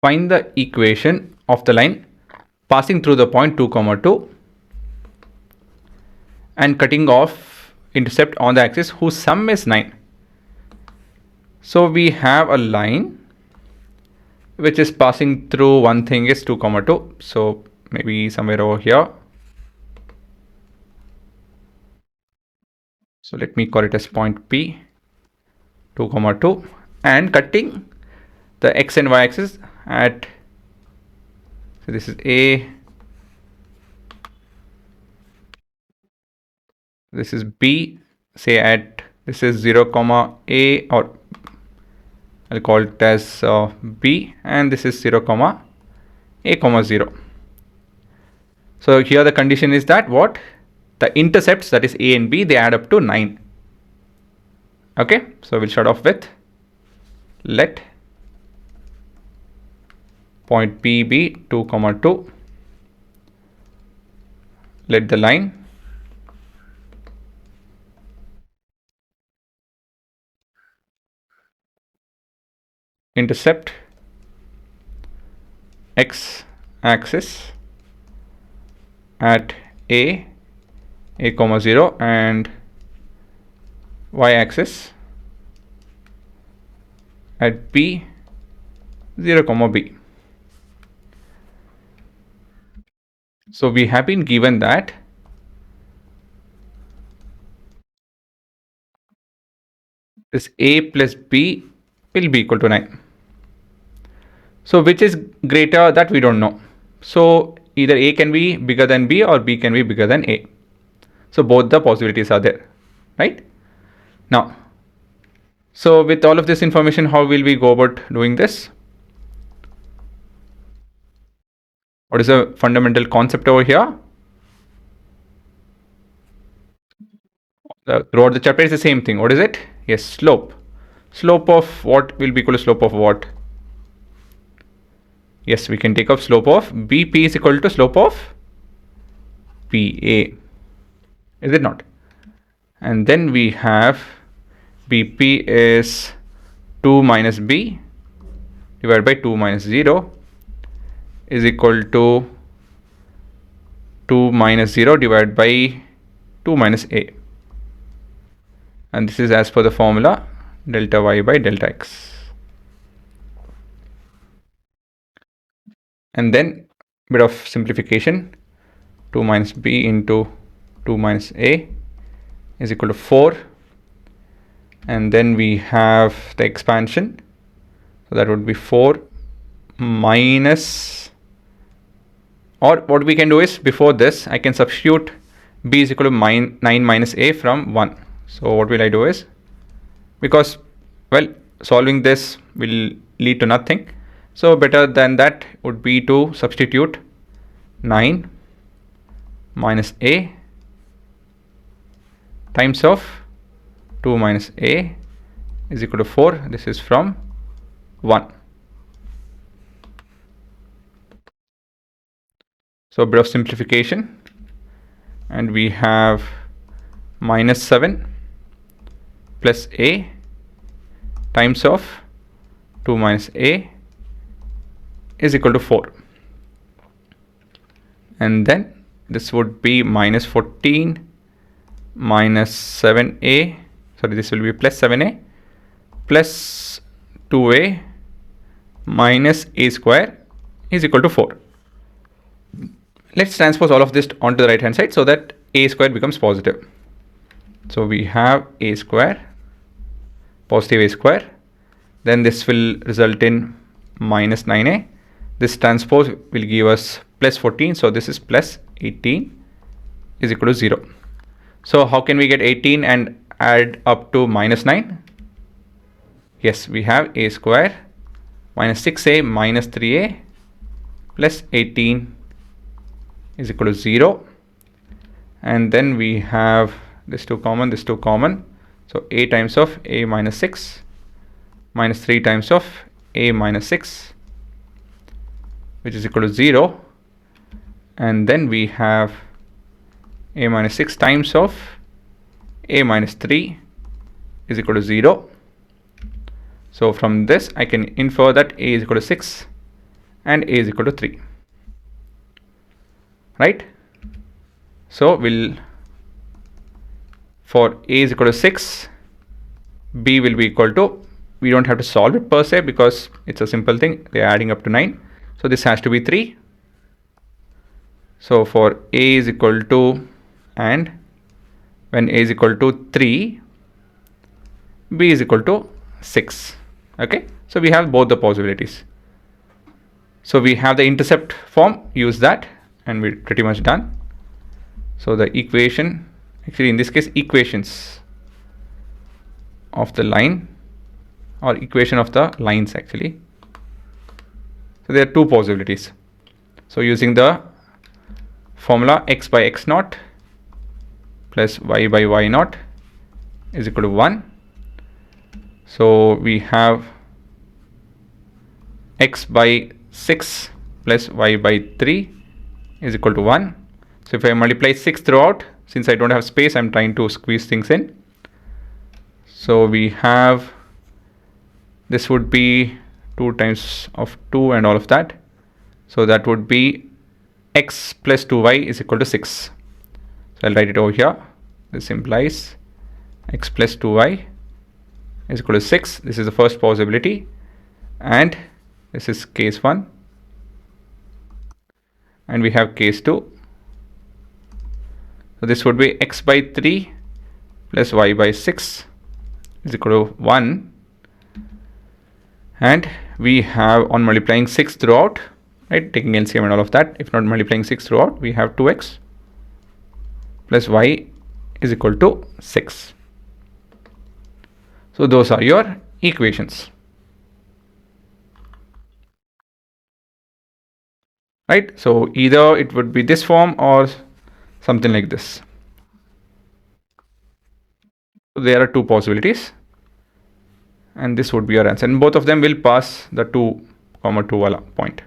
Find the equation of the line passing through the point 2, 2 and cutting off intercept on the axis whose sum is 9. So we have a line which is passing through one thing is 2, 2. So maybe somewhere over here. So let me call it as point P, 2, 2, and cutting the x and y axis at, so this is A, this is B, say at, this is 0, A, or I'll call it as B, and this is 0, A, 0. So here the condition is that what? The intercepts, that is A and B, they add up to 9. Okay, so we'll start off with let point P be 2, 2. Let the line intercept x axis at A, 0, and y axis at B, 0, B. So we have been given that this A plus B will be equal to 9. So which is greater, that we don't know. So either A can be bigger than B or B can be bigger than A. So both the possibilities are there, right? Now, so with all of this information, how will we go about doing this? What is the fundamental concept over here? Throughout the chapter is the same thing. What is it? Yes, slope. Slope of what will be equal to slope of what? Yes, we can take up slope of BP is equal to slope of PA. Is it not? And then we have BP is 2 minus B divided by 2 minus 0 is equal to 2 minus 0 divided by 2 minus A. And this is as per the formula delta y by delta x. And then bit of simplification, 2 minus B into 2 minus A is equal to 4. And then we have the expansion. So that would be 4 minus, or what we can do is before this, I can substitute B is equal to 9 minus A from 1. So what will I do is, because, well, solving this will lead to nothing. So better than that would be to substitute 9 minus A times of 2 minus A is equal to 4. This is from 1. So a bit of simplification, and we have minus 7 plus A times of 2 minus A is equal to 4. And then this would be minus 14 minus 7A, sorry, this will be plus 7A plus 2A minus A square is equal to 4. Let's transpose all of this onto the right hand side so that A square becomes positive. So we have A square, positive A square, then this will result in minus 9A. This transpose will give us plus 14, so this is plus 18 is equal to 0. So how can we get 18 and add up to minus 9? Yes, we have A square minus 6A minus 3A plus 18 is equal to 0. And then we have this 2 common, this 2 common. So A times of A minus 6 minus 3 times of A minus 6, which is equal to 0. And then we have A minus 6 times of A minus 3 is equal to 0. So from this I can infer that A is equal to 6 and a is equal to 3, right? So for a is equal to 6, b will be equal to, we don't have to solve it per se because it's a simple thing, they're adding up to 9, so this has to be 3. So for a is equal to, and when a is equal to 3, b is equal to 6. Okay, so we have both the possibilities. So we have the intercept form, use that, and we're pretty much done. So the equation, actually in this case equations of the line, or equation of the lines actually. So there are two possibilities. So using the formula, x by x naught plus y by y naught is equal to 1. So we have x by 6 plus y by 3 is equal to 1. So if I multiply 6 throughout, since I don't have space, I'm trying to squeeze things in. So we have, this would be 2 times of 2 and all of that. So that would be x plus 2y is equal to 6. So I'll write it over here. This implies x plus 2y is equal to 6. This is the first possibility, and this is case 1, and we have case 2. So this would be x by 3 plus y by 6 is equal to 1, and we have, on multiplying 6 throughout, right, taking LCM and all of that, if not multiplying 6 throughout, we have 2x plus y is equal to 6. So those are your equations, right? So either it would be this form or something like this. So there are two possibilities, and this would be your answer, and both of them will pass the 2, 2 wala point.